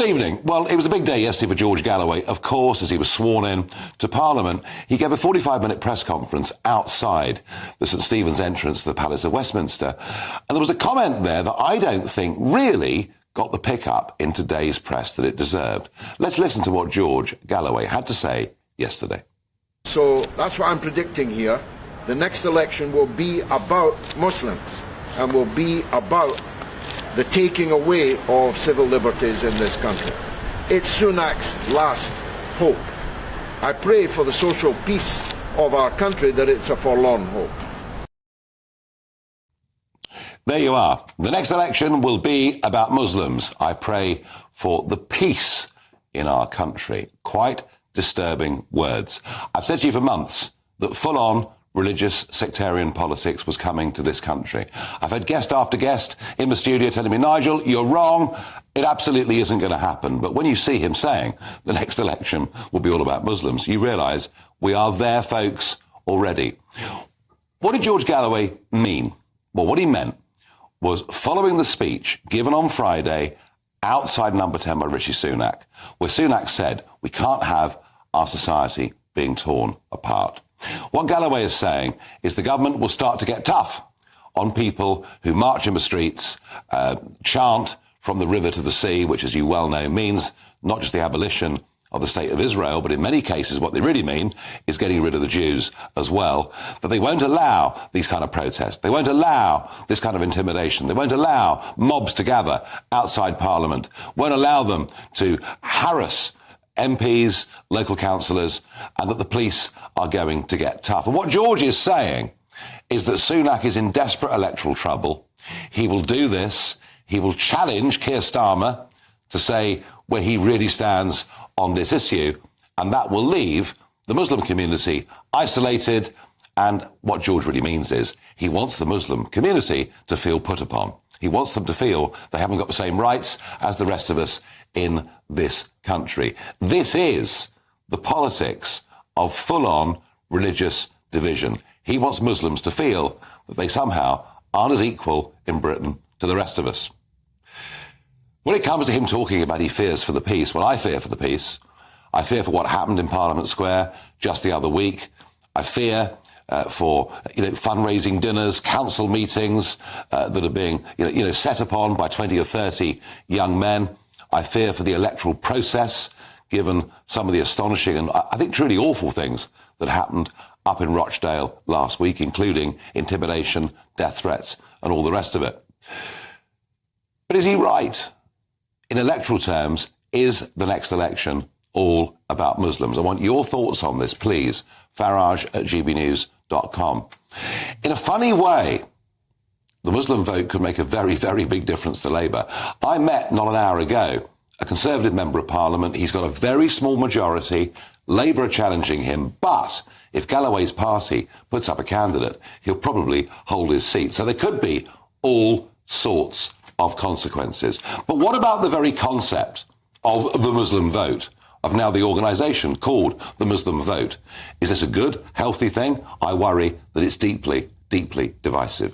Good evening. Well, it was a big day yesterday for George Galloway, of course, as he was sworn in to Parliament. He gave a 45-minute press conference outside the St Stephen's entrance to the Palace of Westminster. And there was a comment there that I don't think really got the pick-up in today's press that it deserved. Let's listen to what George Galloway had to say yesterday. So that's what I'm predicting here. The next election will be about Muslims and will be about the taking away of civil liberties in this country. It's Sunak's last hope. I pray for the social peace of our country that it's a forlorn hope. There you are. The next election will be about Muslims. I pray for the peace in our country. Quite disturbing words. I've said to you for months that full-on religious sectarian politics was coming to this country. I've had guest after guest in the studio telling me, Nigel, you're wrong. It absolutely isn't going to happen. But when you see him saying the next election will be all about Muslims, you realise we are there, folks, already. What did George Galloway mean? Well, what he meant was following the speech given on Friday outside Number 10 by Rishi Sunak, where Sunak said we can't have our society being torn apart. What Galloway is saying is the government will start to get tough on people who march in the streets, chant from the river to the sea, which, as you well know, means not just the abolition of the State of Israel, but in many cases what they really mean is getting rid of the Jews as well. That they won't allow these kind of protests. They won't allow this kind of intimidation. They won't allow mobs to gather outside Parliament. Won't allow them to harass MPs, local councillors, and that the police are going to get tough. And what George is saying is that Sunak is in desperate electoral trouble. He will do this. He will challenge Keir Starmer to say where he really stands on this issue, and that will leave the Muslim community isolated. And what George really means is he wants the Muslim community to feel put upon. He wants them to feel they haven't got the same rights as the rest of us in this country. This is the politics of full-on religious division. He wants Muslims to feel that they somehow aren't as equal in Britain to the rest of us. When it comes to him talking about he fears for the peace, well, I fear for the peace. I fear for what happened in Parliament Square just the other week. I fear for fundraising dinners, council meetings that are being set upon by 20 or 30 young men. I fear for the electoral process, given some of the astonishing and I think truly awful things that happened up in Rochdale last week, including intimidation, death threats, and all the rest of it. But is he right? In electoral terms, is the next election all about Muslims? I want your thoughts on this, please. Farage at GBNews.com. In a funny way, the Muslim vote could make a very, very big difference to Labour. I met not an hour ago a Conservative member of Parliament. He's got a very small majority. Labour are challenging him. But if Galloway's party puts up a candidate, he'll probably hold his seat. So there could be all sorts of consequences. But what about the very concept of the Muslim vote, of now the organisation called the Muslim vote? Is this a good, healthy thing? I worry that it's deeply, deeply divisive.